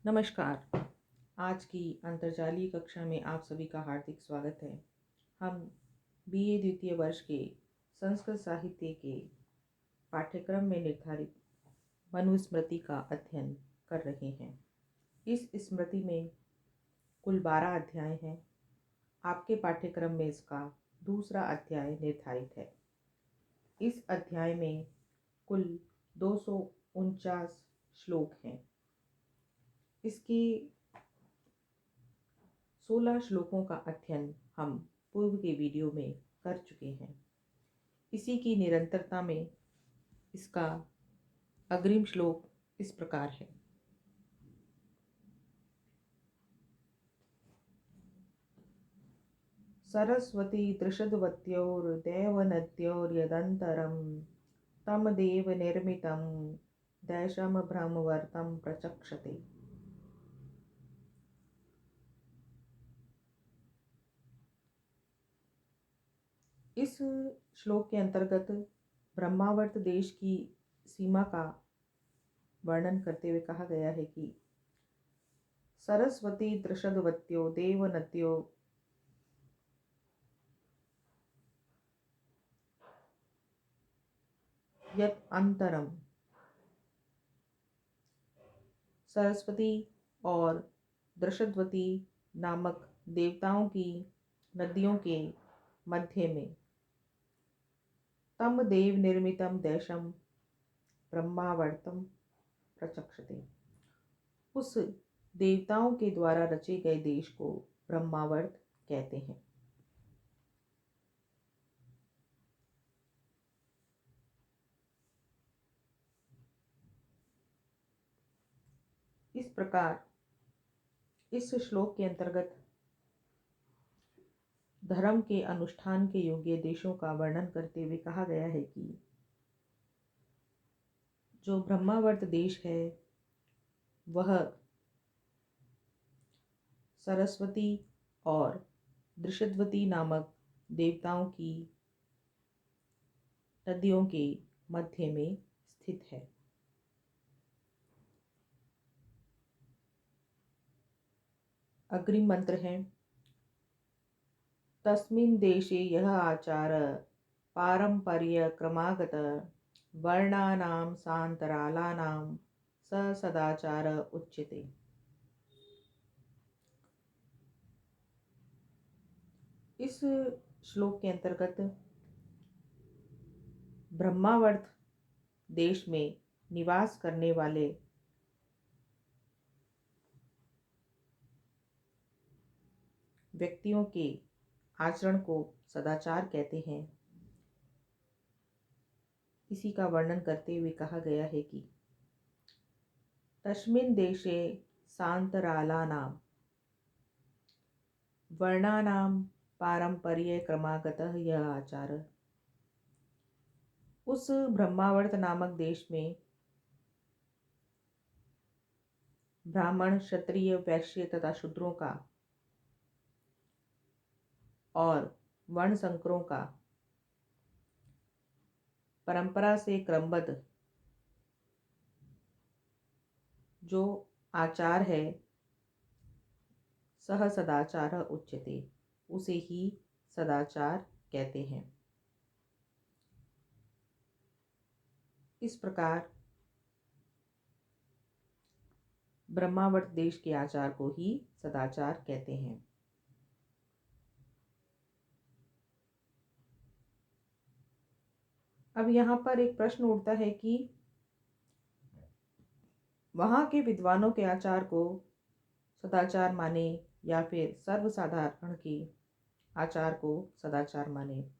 नमस्कार। आज की अंतर्जालीय कक्षा में आप सभी का हार्दिक स्वागत है। हम बीए द्वितीय वर्ष के संस्कृत साहित्य के पाठ्यक्रम में निर्धारित मनुस्मृति का अध्ययन कर रहे हैं। इस स्मृति में कुल 12 अध्याय हैं। आपके पाठ्यक्रम में इसका दूसरा अध्याय निर्धारित है। इस अध्याय में कुल 249 श्लोक हैं। इसके 16 श्लोकों का अध्ययन हम पूर्व के वीडियो में कर चुके हैं। इसी की निरंतरता में इसका अग्रिम श्लोक इस प्रकार है। सरस्वती तृषद्वत्योर्देवनद्योर्यदन्तरं तं देव निर्मितं देशं ब्रह्मवर्तं प्रचक्षते। इस श्लोक के अंतर्गत ब्रह्मावर्त देश की सीमा का वर्णन करते हुए कहा गया है कि सरस्वती तृषद्वत्यो देवनद्यो यत अंतरम, सरस्वती और दृषद्वती नामक देवताओं की नदियों के मध्य में तम देव निर्मितम देशम ब्रह्मावर्तम प्रचक्षते, उस देवताओं के द्वारा रचे गए देश को ब्रह्मावर्त कहते हैं। इस प्रकार इस श्लोक के अंतर्गत धर्म के अनुष्ठान के योग्य देशों का वर्णन करते हुए कहा गया है कि जो ब्रह्मावर्त देश है वह सरस्वती और दृषद्वती नामक देवताओं की नदियों के मध्य में स्थित है। अग्रिम मंत्र है तस्मिन् देशे यह आचार पारंपर्य क्रमागत वर्णानां सान्तरालानां स सदाचार उच्यते। इस श्लोक के अंतर्गत ब्रह्मावर्त देश में निवास करने वाले व्यक्तियों के आचरण को सदाचार कहते हैं। इसी का वर्णन करते हुए कहा गया है कि तस्मिन् देशे सान्तरालानां वर्णानां पारंपर्य क्रमागतः यह आचार, उस ब्रह्मावर्त नामक देश में ब्राह्मण, क्षत्रिय, वैश्य तथा शूद्रों का और वर्ण संकरों का परंपरा से क्रमबद्ध जो आचार है सह सदाचार उच्यते, उसे ही सदाचार कहते हैं। इस प्रकार ब्रह्मावर्त देश के आचार को ही सदाचार कहते हैं। अब यहाँ पर एक प्रश्न उठता है कि वहाँ के विद्वानों के आचार को सदाचार माने या फिर सर्वसाधारण के आचार को सदाचार माने।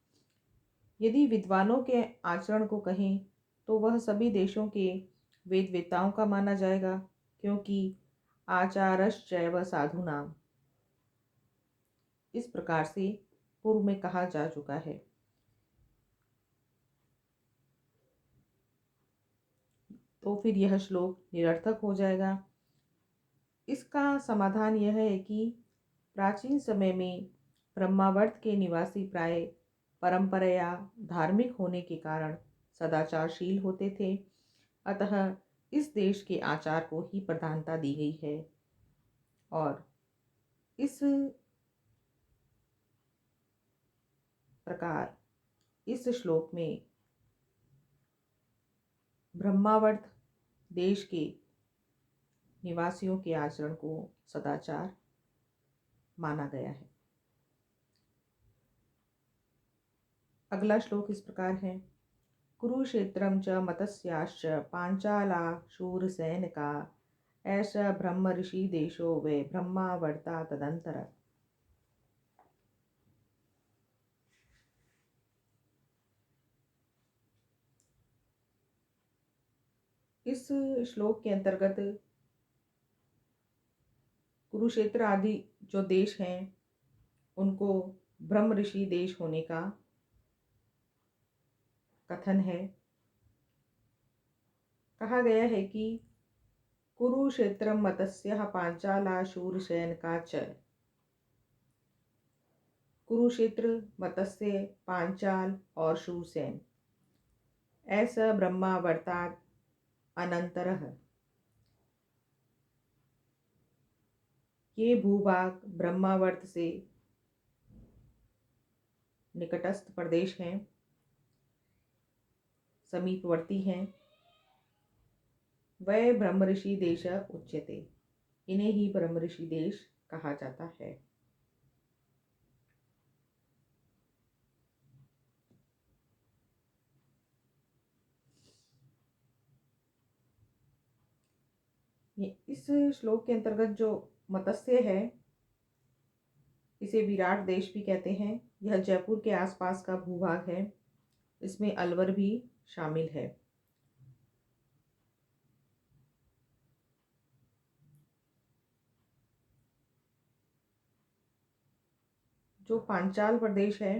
यदि विद्वानों के आचरण को कहें तो वह सभी देशों के वेदवेत्ताओं का माना जाएगा, क्योंकि आचारश्चैव साधूनाम इस प्रकार से पूर्व में कहा जा चुका है। तो फिर यह श्लोक निरर्थक हो जाएगा। इसका समाधान यह है कि प्राचीन समय में ब्रह्मावर्त के निवासी प्राय परंपराया धार्मिक होने के कारण सदाचारशील होते थे, अतः इस देश के आचार को ही प्रधानता दी गई है। और इस प्रकार इस श्लोक में ब्रह्मावर्त देश के निवासियों के आचरण को सदाचार माना गया है। अगला श्लोक इस प्रकार है। कुरुक्षेत्रं च मतस्याश्च पांचाला शूरसैनिका ऐश ब्रह्म ऋषि देशो वे ब्रह्मावर्ता तदंतर। इस श्लोक के अंतर्गत कुरुक्षेत्र आदि जो देश हैं उनको ब्रह्म ऋषि देश होने का कथन है। कहा गया है कि कुरुक्षेत्रम मतस्यः पांचाला शूरसैनिका च। कुरुक्षेत्र, मत्स्य, पांचाल और शूरसेन ऐसा ब्रह्मावर्तात् अनंतरः। ये भूभाग ब्रह्मावर्त से निकटस्थ प्रदेश हैं, समीपवर्ती हैं। वह ब्रह्म ऋषि देश उच्यते। इन्हें ही ब्रह्म ऋषि देश कहा जाता है। इस श्लोक के अंतर्गत जो मत्स्य है इसे विराट देश भी कहते हैं। यह जयपुर के आसपास का भूभाग है। इसमें अलवर भी शामिल है। जो पांचाल प्रदेश है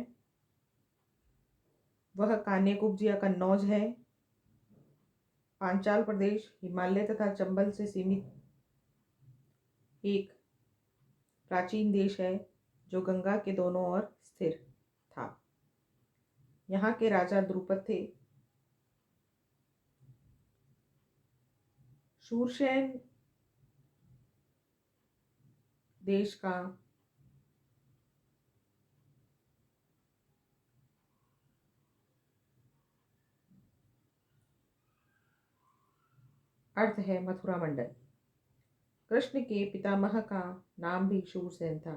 वह कान्यकुब्ज या कन्नौज है। पांचाल प्रदेश हिमालय तथा चंबल से सीमित एक प्राचीन देश है जो गंगा के दोनों ओर स्थिर था। यहाँ के राजा द्रुपद थे। शूरसेन देश का अर्थ है मथुरा मंडल। कृष्ण के पितामह का नाम भी शूरसेन था।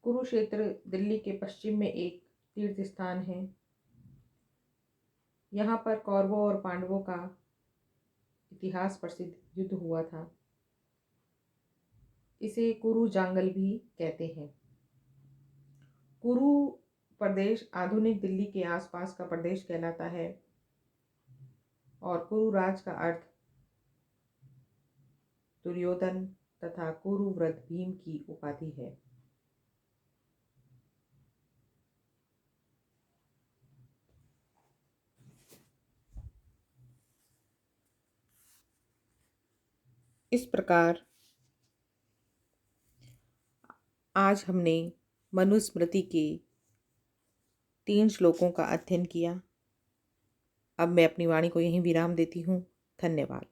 कुरुक्षेत्र दिल्ली के पश्चिम में एक तीर्थ स्थान है। यहाँ पर कौरवों और पांडवों का इतिहास प्रसिद्ध युद्ध हुआ था। इसे कुरु जांगल भी कहते हैं। कुरु प्रदेश आधुनिक दिल्ली के आसपास का प्रदेश कहलाता है और कुरु राज का अर्थ दुर्योधन तथा कुरुव्रत भीम की उपाधि है। इस प्रकार आज हमने मनुस्मृति के 3 श्लोकों का अध्ययन किया। अब मैं अपनी वाणी को यहीं विराम देती हूँ। धन्यवाद।